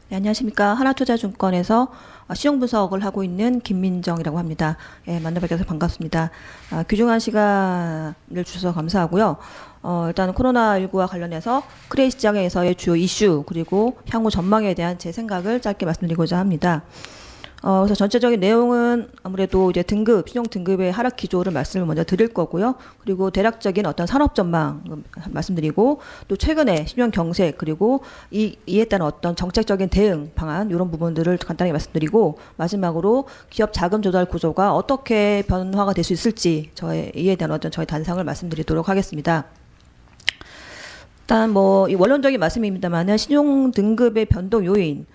네, 안녕하십니까. 하나투자증권에서 시용 분석을 하고 있는 김민정이라고 합니다. 예, 만나뵙게 서 반갑습니다. 귀중한 시간을 주셔서 감사하고요. 일단 코로나19와 관련해서 크레이 시장에서의 주요 이슈 그리고 향후 전망에 대한 제 생각을 짧게 말씀드리고자 합니다. 그래서 전체적인 내용은 아무래도 이제 신용 등급의 하락 기조를 말씀을 먼저 드릴 거고요. 그리고 대략적인 어떤 산업 전망 말씀드리고, 또 최근에 신용 경색 그리고 이에 따른 어떤 정책적인 대응 방안 이런 부분들을 간단히 말씀드리고, 마지막으로 기업 자금 조달 구조가 어떻게 변화가 될 수 있을지 이에 대한 어떤 저의 단상을 말씀드리도록 하겠습니다. 일단 이 원론적인 말씀입니다만은 신용 등급의 변동 요인,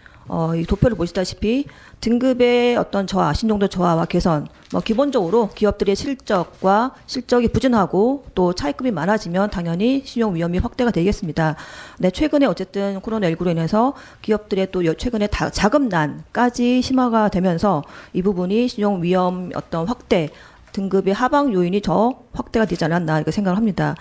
이 도표를 보시다시피 등급의 어떤 저하, 신용도 저하와 개선, 기본적으로 기업들의 실적이 부진하고 또 차입금이 많아지면 당연히 신용 위험이 확대가 되겠습니다. 네, 최근에 어쨌든 코로나19로 인해서 기업들의 또 최근에 자금난까지 심화가 되면서 이 부분이 신용 위험 어떤 확대, 등급의 하방 요인이 확대가 되지 않았나 이렇게 생각을 합니다.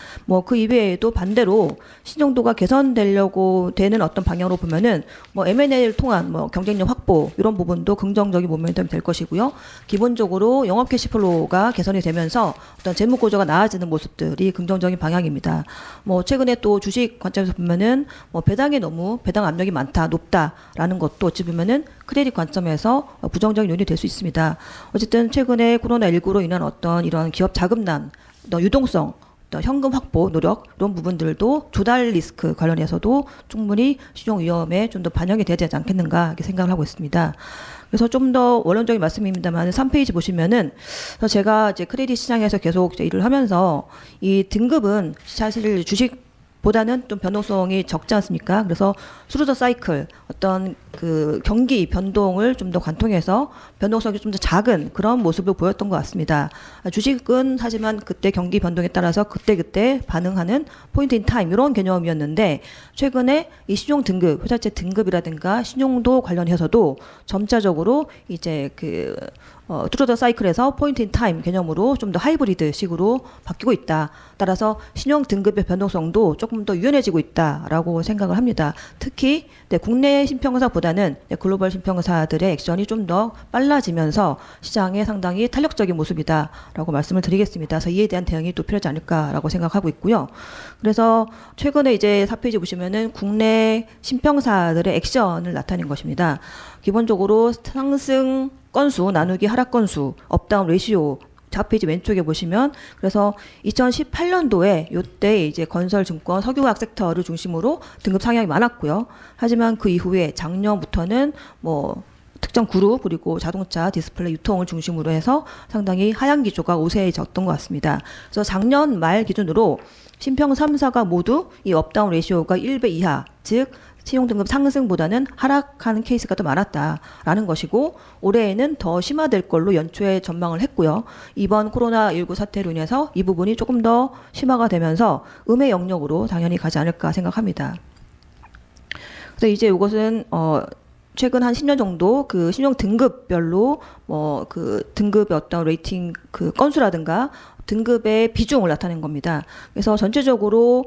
그 이외에도 반대로 신용도가 개선되려고 되는 어떤 방향으로 보면은 M&A를 통한 경쟁력 확보 이런 부분도 긍정적인 모멘텀이 될 것이고요. 기본적으로 영업 캐시플로우가 개선이 되면서 어떤 재무 구조가 나아지는 모습들이 긍정적인 방향입니다. 최근에 또 주식 관점에서 보면은 배당 압력이 높다라는 것도 어찌 보면은 크레딧 관점에서 부정적인 요인이 될 수 있습니다. 어쨌든 최근에 코로나19로 인한 어떤 이런 기업 자금난, 유동성, 현금 확보 노력 이런 부분들도 조달 리스크 관련해서도 충분히 신용 위험에 좀 더 반영이 되지 않겠는가 이렇게 생각을 하고 있습니다. 그래서 좀 더 원론적인 말씀입니다만 3페이지 보시면은 제가 이제 크레딧 시장에서 계속 일을 하면서 이 등급은 사실 주식보다는 좀 변동성이 적지 않습니까? 그래서 스루 더 사이클 어떤 그 경기 변동을 좀 더 관통해서 변동성이 좀 더 작은 그런 모습을 보였던 것 같습니다. 주식은 하지만 그때 경기 변동에 따라서 그때 반응하는 포인트 인 타임 이런 개념이었는데, 최근에 이 신용 등급, 회사채 등급이라든가 신용도 관련해서도 점차적으로 이제 트루 더 사이클에서 포인트 인 타임 개념으로 좀 더 하이브리드 식으로 바뀌고 있다. 따라서 신용 등급의 변동성도 조금 더 유연해지고 있다라고 생각을 합니다. 특히 국내 신평사보다는 글로벌 신평사들의 액션이 좀 더 빨라지면서 시장에 상당히 탄력적인 모습이다라고 말씀을 드리겠습니다. 그래서 이에 대한 대응이 또 필요하지 않을까라고 생각하고 있고요. 그래서 최근에 이제 4페이지 보시면은 국내 신평사들의 액션을 나타낸 것입니다. 기본적으로 상승 건수 나누기 하락 건수 업다운 레시오 4페이지 왼쪽에 보시면, 그래서 2018년도에 요때 이제 건설, 증권, 석유화학 섹터를 중심으로 등급 상향이 많았고요. 하지만 그 이후에 작년부터는 특정 그룹 그리고 자동차, 디스플레이, 유통을 중심으로 해서 상당히 하향 기조가 우세해졌던 것 같습니다. 그래서 작년 말 기준으로 신평 3사가 모두 이 업다운 레시오가 1배 이하, 즉 신용등급 상승보다는 하락하는 케이스가 더 많았다라는 것이고, 올해에는 더 심화될 걸로 연초에 전망을 했고요. 이번 코로나19 사태로 인해서 이 부분이 조금 더 심화가 되면서 음의 영역으로 당연히 가지 않을까 생각합니다. 그래서 이제 이것은 최근 한 10년 정도 그 신용 등급별로 등급의 어떤 레이팅 건수라든가 등급의 비중을 나타낸 겁니다. 그래서 전체적으로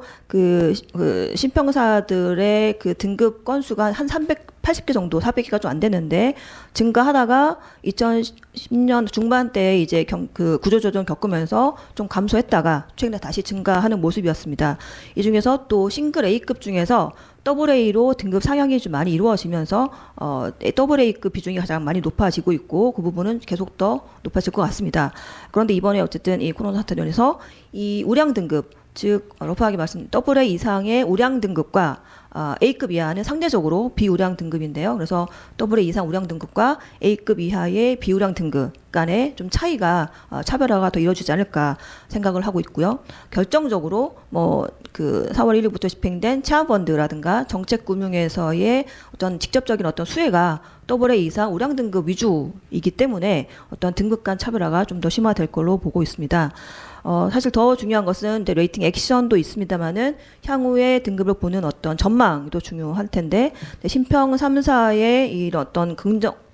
신평사들의 등급 건수가 한 380개 정도, 400개가 좀 안 되는데 증가하다가 2010년 중반대에 이제 구조조정 겪으면서 좀 감소했다가 최근에 다시 증가하는 모습이었습니다. 이 중에서 또 싱글 A급 중에서 AA로 등급 상향이 좀 많이 이루어지면서 AA급 비중이 가장 많이 높아지고 있고, 그 부분은 계속 더 높아질 것 같습니다. 그런데 이번에 어쨌든 이 코로나 사태로 인해서 이 우량 등급, 즉 러프하게 말씀 AA 이상의 우량 등급과 A급 이하는 상대적으로 비우량 등급인데요. 그래서 AA 이상 우량 등급과 A급 이하의 비우량 등급 간의 좀 차별화가 더 이루어지지 않을까 생각을 하고 있고요. 결정적으로 4월 1일부터 집행된 채권펀드라든가 정책금융에서의 어떤 직접적인 어떤 수혜가 AA 이상 우량 등급 위주이기 때문에 어떤 등급 간 차별화가 좀 더 심화될 걸로 보고 있습니다. 사실 더 중요한 것은 이제 레이팅 액션도 있습니다만은 향후의 등급을 보는 어떤 전망도 중요할 텐데, 신평 3사의 이런 어떤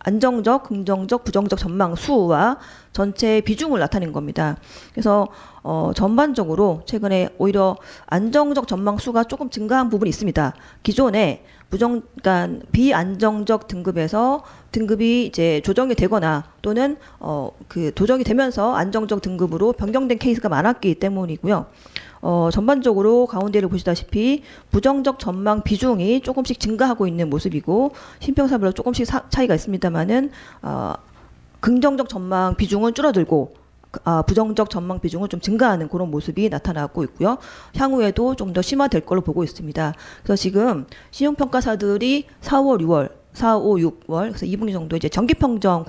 안정적, 긍정적, 부정적 전망 수와 전체 비중을 나타낸 겁니다. 그래서 전반적으로 최근에 오히려 안정적 전망 수가 조금 증가한 부분이 있습니다. 기존에 그러니까 비안정적 등급에서 등급이 이제 조정이 되거나 또는 그 조정이 되면서 안정적 등급으로 변경된 케이스가 많았기 때문이고요. 전반적으로 가운데를 보시다시피 부정적 전망 비중이 조금씩 증가하고 있는 모습이고 신평사별로 조금씩 차이가 있습니다만은 긍정적 전망 비중은 줄어들고 부정적 전망 비중은 좀 증가하는 그런 모습이 나타나고 있고요. 향후에도 좀 더 심화될 걸로 보고 있습니다. 그래서 지금 신용평가사들이 4월, 6월 4, 5, 6월 그래서 2분기 정도 이제 정기평정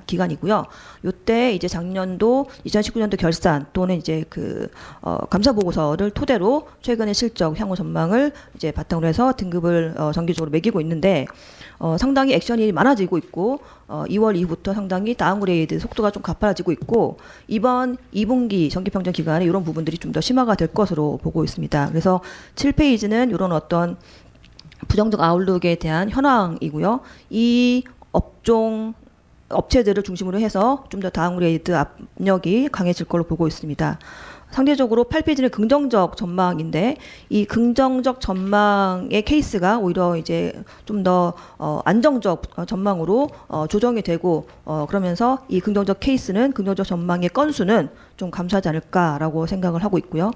기간이고요. 요때 이제 작년도 2019년도 결산 또는 이제 그 감사 보고서를 토대로 최근의 실적 향후 전망을 이제 바탕으로 해서 등급을 정기적으로 매기고 있는데 상당히 액션이 많아지고 있고 2월 이후부터 상당히 다운그레이드 속도가 좀 가파라지고 있고 이번 2분기 정기평정 기간에 이런 부분들이 좀 더 심화가 될 것으로 보고 있습니다. 그래서 7페이지는 이런 어떤 부정적 아웃룩에 대한 현황이고요. 이 업체들을 중심으로 해서 좀 더 다운그레이드 압력이 강해질 걸로 보고 있습니다. 상대적으로 8페이지는 긍정적 전망인데 이 긍정적 전망의 케이스가 오히려 이제 좀 더 안정적 전망으로 조정이 되고 그러면서 이 긍정적 케이스는 긍정적 전망의 건수는 좀 감소하지 않을까라고 생각을 하고 있고요.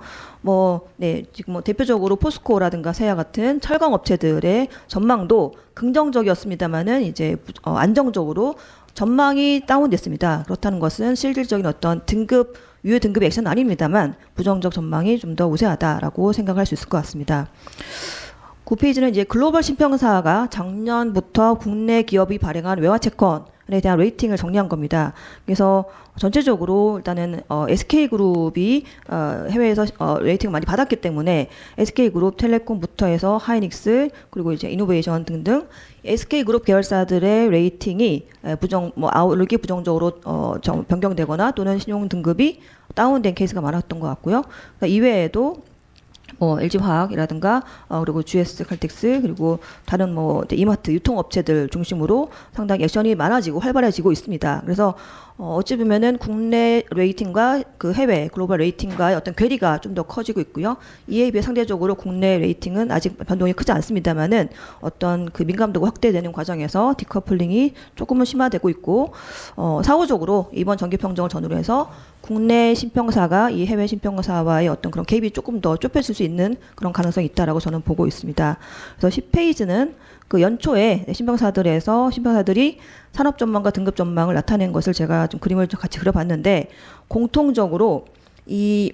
지금 대표적으로 포스코라든가 세아 같은 철강 업체들의 전망도 긍정적이었습니다만은 이제 안정적으로 전망이 다운됐습니다. 그렇다는 것은 실질적인 어떤 유효 등급 액션은 아닙니다만 부정적 전망이 좀 더 우세하다라고 생각할 수 있을 것 같습니다. 9페이지는 이제 글로벌 신평사가 작년부터 국내 기업이 발행한 외화 채권에 대한 레이팅을 정리한 겁니다. 그래서 전체적으로 일단은 SK그룹이 해외에서 레이팅을 많이 받았기 때문에 SK그룹, 텔레콤부터 해서 하이닉스 그리고 이제 이노베이션 등등 SK그룹 계열사들의 레이팅이 아웃룩이 부정적으로 변경되거나 또는 신용 등급이 다운된 케이스가 많았던 것 같고요. 그러니까 이외에도 LG화학이라든가 그리고 GS 칼텍스 그리고 다른 이마트 유통업체들 중심으로 상당히 액션이 많아지고 활발해지고 있습니다. 그래서 어찌 보면은 국내 레이팅과 그 해외 글로벌 레이팅과의 어떤 괴리가 좀 더 커지고 있고요. 이에 비해 상대적으로 국내 레이팅은 아직 변동이 크지 않습니다만은 어떤 그 민감도가 확대되는 과정에서 디커플링이 조금은 심화되고 있고 사후적으로 이번 정기평정을 전후로 해서 국내 신평사가 이 해외 신평사와의 어떤 그런 갭이 조금 더 좁혀질 수 있는 그런 가능성이 있다라고 저는 보고 있습니다. 그래서 10페이지는 그 연초에 신평사들이 산업 전망과 등급 전망을 나타낸 것을 제가 좀 그림을 좀 같이 그려봤는데 공통적으로 이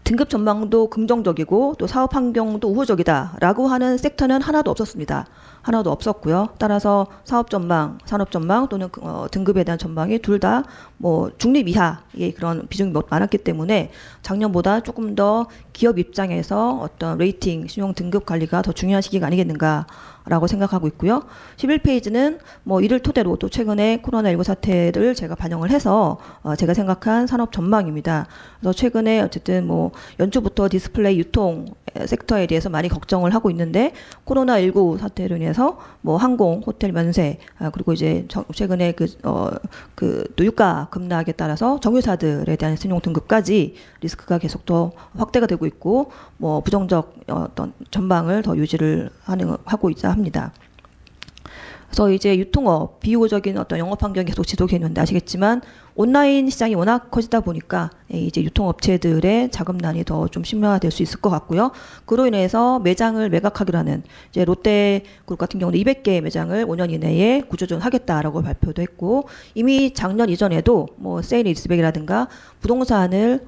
등급 전망도 긍정적이고 또 사업 환경도 우호적이다라고 하는 섹터는 하나도 없었습니다. 하나도 없었고요. 따라서 사업 전망, 산업 전망 또는 등급에 대한 전망이 둘 다 중립 이하의 그런 비중이 많았기 때문에 작년보다 조금 더 기업 입장에서 어떤 레이팅, 신용 등급 관리가 더 중요한 시기가 아니겠는가라고 생각하고 있고요. 11페이지는 이를 토대로 또 최근에 코로나19 사태를 제가 반영을 해서 제가 생각한 산업 전망입니다. 그래서 최근에 어쨌든 연초부터 디스플레이 유통 섹터에 대해서 많이 걱정을 하고 있는데 코로나19 사태로 인해서 항공, 호텔 면세 그리고 이제 최근에 또 유가 급락에 따라서 정유사들에 대한 신용 등급까지 리스크가 계속 더 확대가 되고 있고 부정적 어떤 전망을 더 유지를 하고 있자 합니다. 그래서 이제 유통업 비우호적인 어떤 영업 환경이 계속 지속이 있는데 아시겠지만 온라인 시장이 워낙 커지다 보니까 이제 유통업체들의 자금난이 더 좀 심화될 수 있을 것 같고요. 그로 인해서 매장을 매각하기로 하는 이제 롯데그룹 같은 경우는 200개 매장을 5년 이내에 구조조정하겠다라고 발표도 했고 이미 작년 이전에도 세일 리스백이라든가 부동산을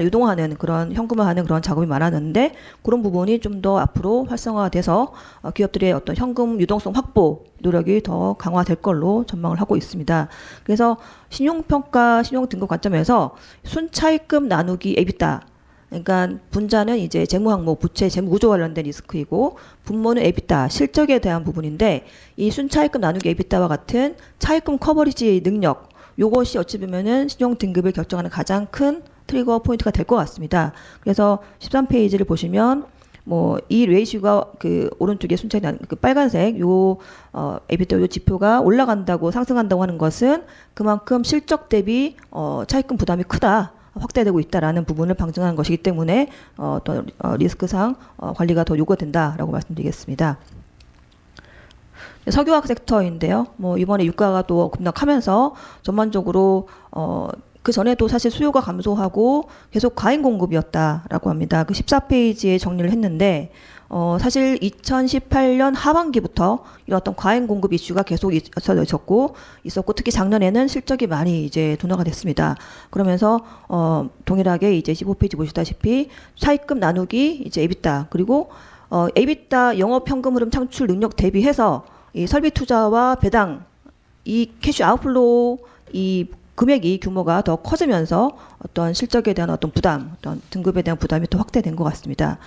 유동하는 그런 현금화하는 그런 작업이 많았는데 그런 부분이 좀 더 앞으로 활성화돼서 기업들의 어떤 현금 유동성 확보 노력이 더 강화될 걸로 전망을 하고 있습니다. 그래서 신용평가, 신용등급 관점에서 순차입금 나누기 EBITDA, 그러니까 분자는 이제 재무항목, 부채, 재무구조 관련된 리스크이고 분모는 EBITDA, 실적에 대한 부분인데 이 순차입금 나누기 EBITDA와 같은 차입금 커버리지 능력, 요것이 어찌 보면은 신용등급을 결정하는 가장 큰 트리거 포인트가 될 것 같습니다. 그래서 13페이지를 보시면 뭐 이 레이시오가 그 오른쪽에 순차이 난 그 빨간색 요 에비터 요 지표가 올라간다고 상승한다고 하는 것은 그만큼 실적 대비 차입금 부담이 크다. 확대되고 있다라는 부분을 방증하는 것이기 때문에 또 리스크상 관리가 더 요구된다라고 말씀드리겠습니다. 석유화학 섹터인데요. 뭐 이번에 유가가 또 급락하면서 전반적으로 그 전에도 사실 수요가 감소하고 계속 과잉 공급이었다라고 합니다. 그 14페이지에 정리를 했는데 사실 2018년 하반기부터 이런 어떤 과잉 공급 이슈가 계속 있었고 특히 작년에는 실적이 많이 이제 둔화가 됐습니다. 그러면서 동일하게 이제 15페이지 보시다시피 차입금 나누기 이제 에비타 그리고 에비타 영업 현금 흐름 창출 능력 대비해서 이 설비 투자와 배당 이 캐시 아웃플로우 이 금액이 규모가 더 커지면서 어떤 실적에 대한 어떤 부담, 어떤 등급에 대한 부담이 더 확대된 것 같습니다.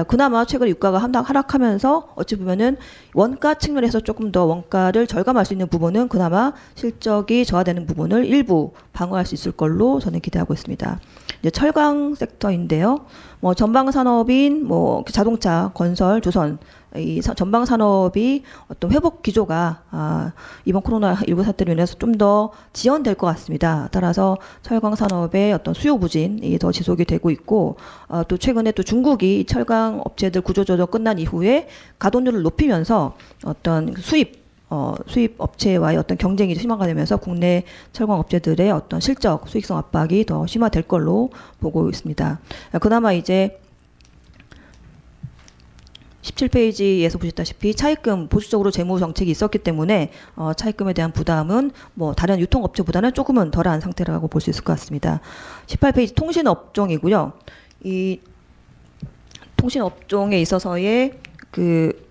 그나마 최근 유가가 하락하면서 어찌 보면은 원가 측면에서 조금 더 원가를 절감할 수 있는 부분은 그나마 실적이 저하되는 부분을 일부 방어할 수 있을 걸로 저는 기대하고 있습니다. 이제 철강 섹터인데요. 뭐 전방 산업인 뭐 자동차, 건설, 조선 이 전방 산업이 어떤 회복 기조가 이번 코로나19 사태로 인해서 좀 더 지연될 것 같습니다. 따라서 철강 산업의 어떤 수요 부진이 더 지속이 되고 있고 또 최근에 또 중국이 철강 업체들 구조조정 끝난 이후에 가동률을 높이면서 어떤 수입 업체와의 어떤 경쟁이 심화가 되면서 국내 철강 업체들의 어떤 실적 수익성 압박이 더 심화될 걸로 보고 있습니다. 그나마 이제 17페이지에서 보셨다시피 차입금 보수적으로 재무 정책이 있었기 때문에 차입금에 대한 부담은 뭐 다른 유통업체보다는 조금은 덜한 상태라고 볼 수 있을 것 같습니다. 18페이지 통신업종이고요. 이 통신업종에 있어서의 그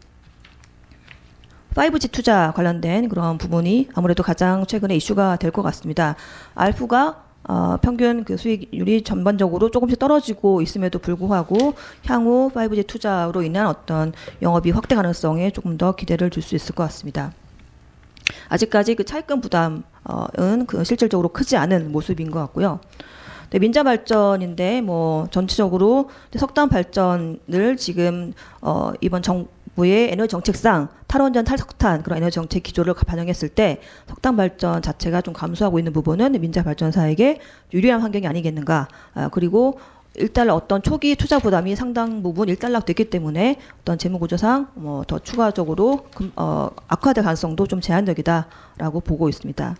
5G 투자 관련된 그런 부분이 아무래도 가장 최근에 이슈가 될 것 같습니다. 알프가 평균 그 수익률이 전반적으로 조금씩 떨어지고 있음에도 불구하고 향후 5G 투자로 인한 어떤 영업이 확대 가능성에 조금 더 기대를 줄 수 있을 것 같습니다. 아직까지 그 차입금 부담은 그 실질적으로 크지 않은 모습인 것 같고요. 네, 민자발전인데 뭐 전체적으로 석탄 발전을 지금 이번 정부의 에너지 정책상 탈원전 탈석탄 그런 에너지 정책 기조를 반영했을 때 석탄 발전 자체가 좀 감소하고 있는 부분은 민자 발전사에게 유리한 환경이 아니겠는가. 그리고 일단 어떤 초기 투자 부담이 상당 부분 일단락됐기 때문에 어떤 재무구조상 뭐 더 추가적으로 악화될 가능성도 좀 제한적이다라고 보고 있습니다.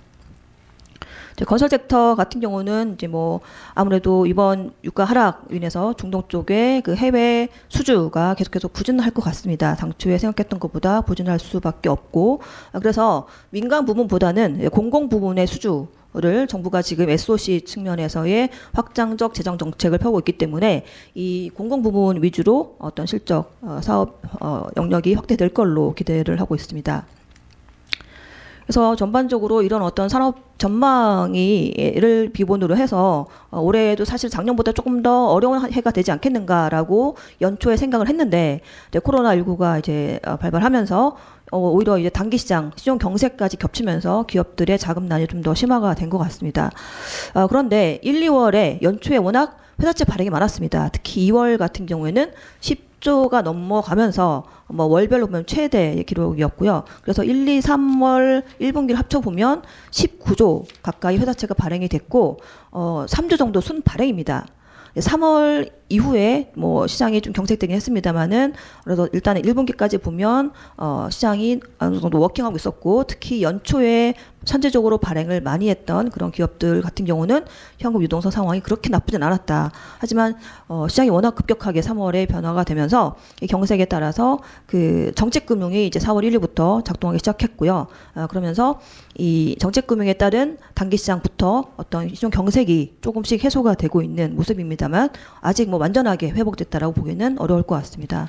건설 섹터 같은 경우는 이제 뭐 아무래도 이번 유가 하락으로 인해서 중동 쪽에 그 해외 수주가 계속해서 부진할 것 같습니다. 당초에 생각했던 것보다 부진할 수밖에 없고 그래서 민간 부문보다는 공공 부문의 수주를 정부가 지금 SOC 측면에서의 확장적 재정 정책을 펴고 있기 때문에 이 공공 부문 위주로 어떤 실적 사업 영역이 확대될 걸로 기대를 하고 있습니다. 그래서 전반적으로 이런 어떤 산업 전망이를 기본으로 해서 올해에도 사실 작년보다 조금 더 어려운 해가 되지 않겠는가라고 연초에 생각을 했는데 이제 코로나19가 이제 발발하면서 오히려 이제 단기 시장 경색까지 겹치면서 기업들의 자금난이 좀 더 심화가 된 것 같습니다. 그런데 1, 2월에 연초에 워낙 회사채 발행이 많았습니다. 특히 2월 같은 경우에는 10조가 넘어가면서 뭐 월별로 보면 최대 기록이었고요. 그래서 1, 2, 3월 1분기를 합쳐보면 19조 가까이 회사채가 발행이 됐고 3조 정도 순 발행입니다. 3월 이후에 뭐 시장이 좀 경색되긴 했습니다만은 그래도 일단은 1분기까지 보면 시장이 어느 정도 워킹하고 있었고 특히 연초에 선제적으로 발행을 많이 했던 그런 기업들 같은 경우는 현금 유동성 상황이 그렇게 나쁘진 않았다. 하지만 시장이 워낙 급격하게 3월에 변화가 되면서 이 경색에 따라서 그 정책금융이 이제 4월 1일부터 작동하기 시작했고요. 그러면서 이 정책금융에 따른 단기 시장부터 어떤 시중 경색이 조금씩 해소가 되고 있는 모습입니다만 아직 뭐 완전하게 회복됐다라고 보기는 어려울 것 같습니다.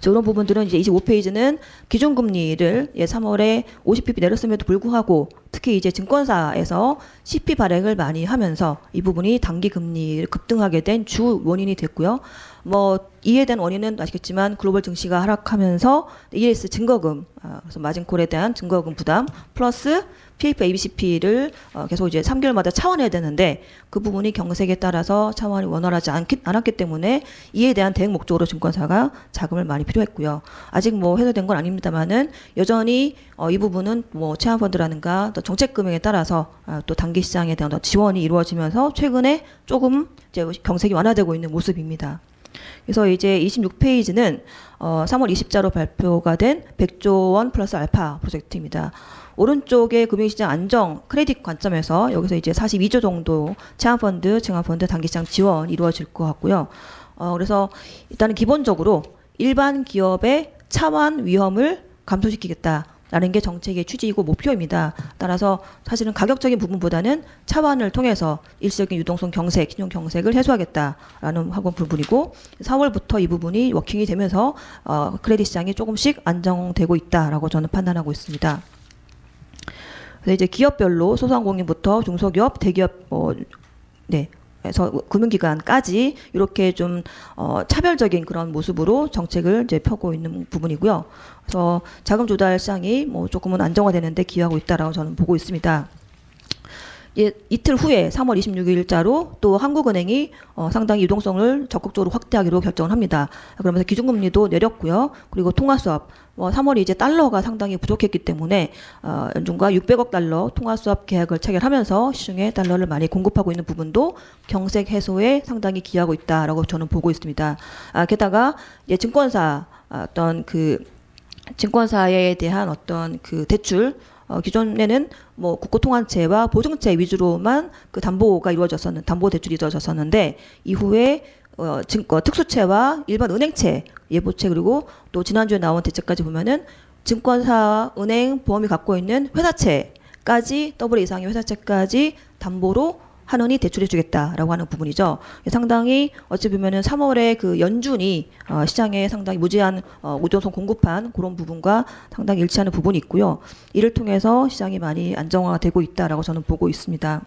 이런 부분들은 이제 25페이지는 기준금리를 3월에 50bp 내렸음에도 불구하고 특히 이제 증권사에서 CP 발행을 많이 하면서 이 부분이 단기 금리를 급등하게 된 주 원인이 됐고요. 뭐 이에 대한 원인은 아시겠지만 글로벌 증시가 하락하면서 ES 증거금, 그래서 마진콜에 대한 증거금 부담 플러스 PF ABCP를 계속 이제 3개월마다 차원해야 되는데 그 부분이 경색에 따라서 차원이 원활하지 않았기 때문에 이에 대한 대응 목적으로 증권사가 자금을 많이 필요했고요. 아직 뭐 해소된 건 아닙니다만은 여전히 이 부분은 뭐 채권펀드라든가 또 정책 금액에 따라서 또 단기 시장에 대한 지원이 이루어지면서 최근에 조금 이제 경색이 완화되고 있는 모습입니다. 그래서 이제 26페이지는 3월 20자로 발표가 된 100조 원 플러스 알파 프로젝트입니다. 오른쪽에 금융시장 안정 크레딧 관점에서 여기서 이제 42조 정도 채권펀드, 증권펀드 단기시장 지원 이루어질 것 같고요. 그래서 일단은 기본적으로 일반 기업의 차환 위험을 감소시키겠다라는 게 정책의 취지이고 목표입니다. 따라서 사실은 가격적인 부분보다는 차환을 통해서 일시적인 유동성 경색, 신용 경색을 해소하겠다라는 부분이고 4월부터 이 부분이 워킹이 되면서 크레딧 시장이 조금씩 안정되고 있다라고 저는 판단하고 있습니다. 그래서 이제 기업별로 소상공인부터 중소기업, 대기업, 그래서 금융기관까지 이렇게 좀 차별적인 그런 모습으로 정책을 이제 펴고 있는 부분이고요. 그래서 자금 조달 시장이 뭐 조금은 안정화되는데 기여하고 있다라고 저는 보고 있습니다. 이틀 후에 3월 26일자로 또 한국은행이 상당히 유동성을 적극적으로 확대하기로 결정을 합니다. 그러면서 기준금리도 내렸고요. 그리고 통화수업, 3월이 이제 달러가 상당히 부족했기 때문에 연준과 600억 달러 통화수업 계약을 체결하면서 시중에 달러를 많이 공급하고 있는 부분도 경색 해소에 상당히 기여하고 있다라고 저는 보고 있습니다. 게다가 이제 증권사 증권사에 대한 어떤 그 대출 기존에는 뭐 국고통화채와 보증채 위주로만 그 담보 대출이 이루어졌었는데 이후에 특수채와 일반 은행채, 예보채 그리고 또 지난주에 나온 대책까지 보면은 증권사, 은행, 보험이 갖고 있는 회사채까지 AA 이상의 회사채까지 담보로 한원이 대출해주겠다라고 하는 부분이죠. 상당히 어찌 보면은 3월에 그 연준이 시장에 상당히 무제한 우전성 공급한 그런 부분과 상당히 일치하는 부분이 있고요. 이를 통해서 시장이 많이 안정화되고 있다라고 저는 보고 있습니다.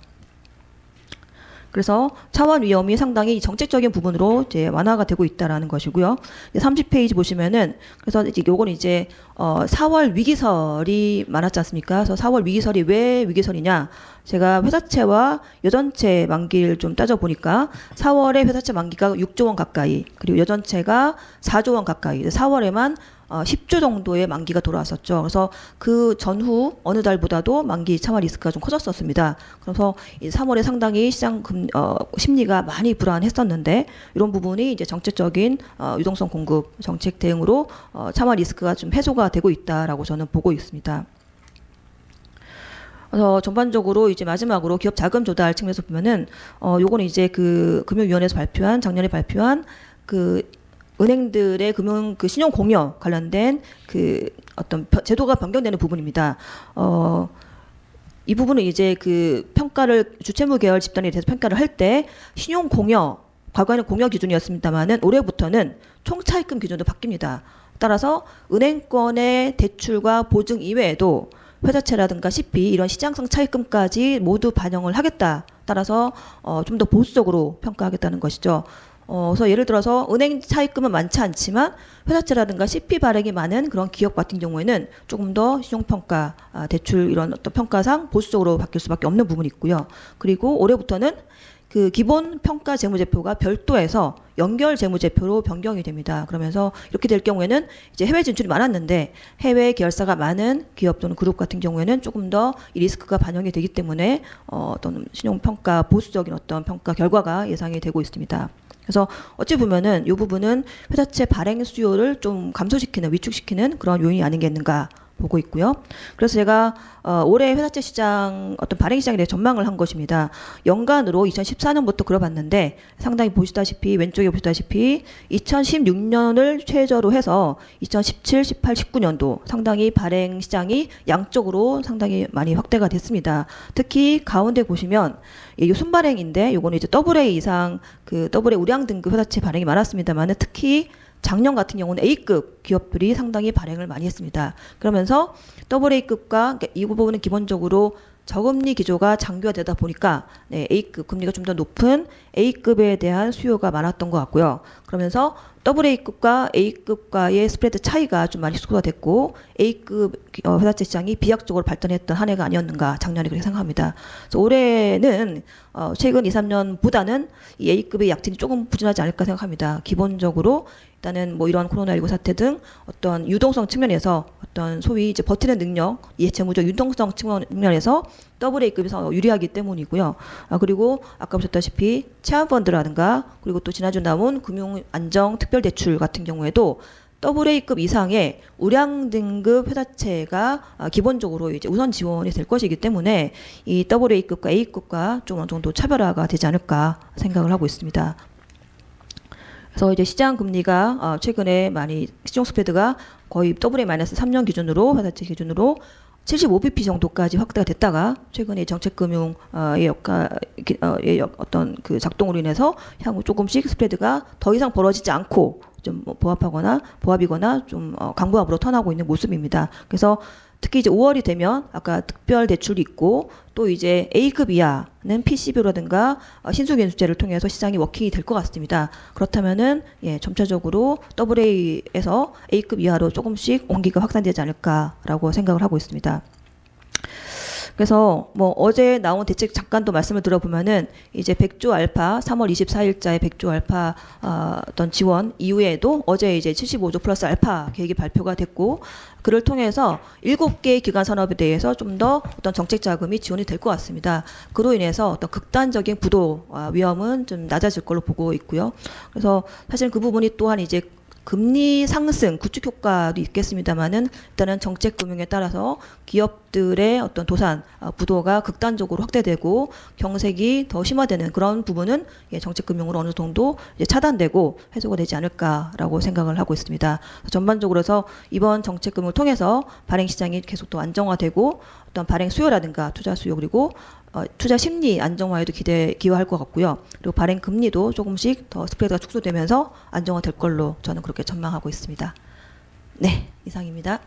그래서 차원 위험이 상당히 정책적인 부분으로 이제 완화가 되고 있다라는 것이고요. 30페이지 보시면은 그래서 요건 이제 4월 위기설이 많았지 않습니까? 그래서 4월 위기설이 왜 위기설이냐? 제가 회사채와 여전채 만기를 좀 따져 보니까 4월에 회사채 만기가 6조 원 가까이, 그리고 여전채가 4조 원 가까이, 4월에만 10조 정도의 만기가 돌아왔었죠. 그래서 그 전후 어느 달보다도 만기 차환 리스크가 좀 커졌었습니다. 그래서 3월에 상당히 시장 심리가 많이 불안했었는데 이런 부분이 이제 정책적인 유동성 공급 정책 대응으로 차환 리스크가 좀 해소가 되고 있다라고 저는 보고 있습니다. 그래서 전반적으로 이제 마지막으로 기업 자금 조달 측면에서 보면은 요거는 이제 그 금융위원회에서 작년에 발표한 그 은행들의 신용 공여 관련된 그 어떤 제도가 변경되는 부분입니다. 이 부분은 이제 그 평가를 주채무 계열 집단에 대해서 평가를 할 때 신용 공여, 과거에는 공여 기준이었습니다만은 올해부터는 총차입금 기준도 바뀝니다. 따라서 은행권의 대출과 보증 이외에도 회사채라든가 CP 이런 시장성 차입금까지 모두 반영을 하겠다. 따라서 좀 더 보수적으로 평가하겠다는 것이죠. 그래서 예를 들어서 은행 차입금은 많지 않지만 회사채라든가 CP 발행이 많은 그런 기업 같은 경우에는 조금 더 신용평가, 대출 이런 어떤 평가상 보수적으로 바뀔 수밖에 없는 부분이 있고요. 그리고 올해부터는 그 기본 평가 재무제표가 별도에서 연결 재무제표로 변경이 됩니다. 그러면서 이렇게 될 경우에는 이제 해외 진출이 많았는데 해외 계열사가 많은 기업 또는 그룹 같은 경우에는 조금 더 이 리스크가 반영이 되기 때문에 어떤 신용평가 보수적인 어떤 평가 결과가 예상이 되고 있습니다. 그래서 어찌 보면은 이 부분은 회사채 발행 수요를 좀 위축시키는 그런 요인이 아니겠는가 보고 있고요. 그래서 제가 올해 회사채 시장 어떤 발행 시장에 대해 전망을 한 것입니다. 연간으로 2014년부터 그려봤는데 상당히 왼쪽에 보시다시피 2016년을 최저로 해서 2017, 18, 19년도 상당히 발행 시장이 양쪽으로 상당히 많이 확대가 됐습니다. 특히 가운데 보시면 이 순발행인데 요거는 이제 AA 이상 AA 우량 등급 회사채 발행이 많았습니다만 특히 작년 같은 경우는 A급 기업들이 상당히 발행을 많이 했습니다. 그러면서 AA급과 그러니까 이 부분은 기본적으로 저금리 기조가 장기화되다 보니까 네, A급 금리가 좀 더 높은 A급에 대한 수요가 많았던 것 같고요. 그러면서 AA급과 A급과의 스프레드 차이가 좀 많이縮소가 됐고 A급 회사채 시장이 비약적으로 발전했던 한 해가 아니었는가 작년에 그렇게 생각합니다. 그래서 올해는 최근 2, 3년보다는 이 A급의 약진이 조금 부진하지 않을까 생각합니다. 기본적으로 일단은 뭐 이런 코로나19 사태 등 어떤 유동성 측면에서 어떤 소위 이제 버티는 능력, 재무적 유동성 측면에서 AA급에서 유리하기 때문이고요. 그리고 아까 보셨다시피 채권펀드라든가 그리고 또 지난주 나온 금융안정특별대출 같은 경우에도 AA급 이상의 우량 등급 회사채가 기본적으로 이제 우선 지원이 될 것이기 때문에 이 AA급과 A급과 좀 어느 정도 차별화가 되지 않을까 생각을 하고 있습니다. 그래서 이제 시장 금리가 최근에 많이 시중 스프레드가 거의 AA-3년 기준으로 회사채 기준으로 75bp 정도까지 확대가 됐다가 최근에 정책금융의 어떤 그 작동으로 인해서 향후 조금씩 스프레드가 더 이상 벌어지지 않고 좀 보합이거나 좀 강보합으로 턴하고 있는 모습입니다. 그래서 특히 이제 5월이 되면 아까 특별 대출이 있고 또 이제 A급 이하는 PCB라든가 신속인수제를 통해서 시장이 워킹이 될 것 같습니다. 그렇다면은 점차적으로 AA에서 A급 이하로 조금씩 온기가 확산되지 않을까라고 생각을 하고 있습니다. 그래서 뭐 어제 나온 대책 잠깐 또 말씀을 들어보면은 이제 100조 알파 3월 24일자에 100조 알파 어떤 지원 이후에도 어제 이제 75조 플러스 알파 계획이 발표가 됐고 그를 통해서 7개의 기관 산업에 대해서 좀 더 어떤 정책 자금이 지원이 될 것 같습니다. 그로 인해서 어떤 극단적인 부도 위험은 좀 낮아질 걸로 보고 있고요. 그래서 사실 그 부분이 또한 이제 금리 상승 구축 효과도 있겠습니다만은 일단은 정책 금융에 따라서 기업들의 어떤 도산 부도가 극단적으로 확대되고 경색이 더 심화되는 그런 부분은 정책 금융으로 어느 정도 이제 차단되고 해소가 되지 않을까라고 생각을 하고 있습니다. 전반적으로서 이번 정책 금융을 통해서 발행 시장이 계속 또 안정화되고 어떤 발행 수요라든가 투자 수요 그리고 투자 심리 안정화에도 기여할 것 같고요. 그리고 발행 금리도 조금씩 더 스프레드가 축소되면서 안정화될 걸로 저는 그렇게 전망하고 있습니다. 네, 이상입니다.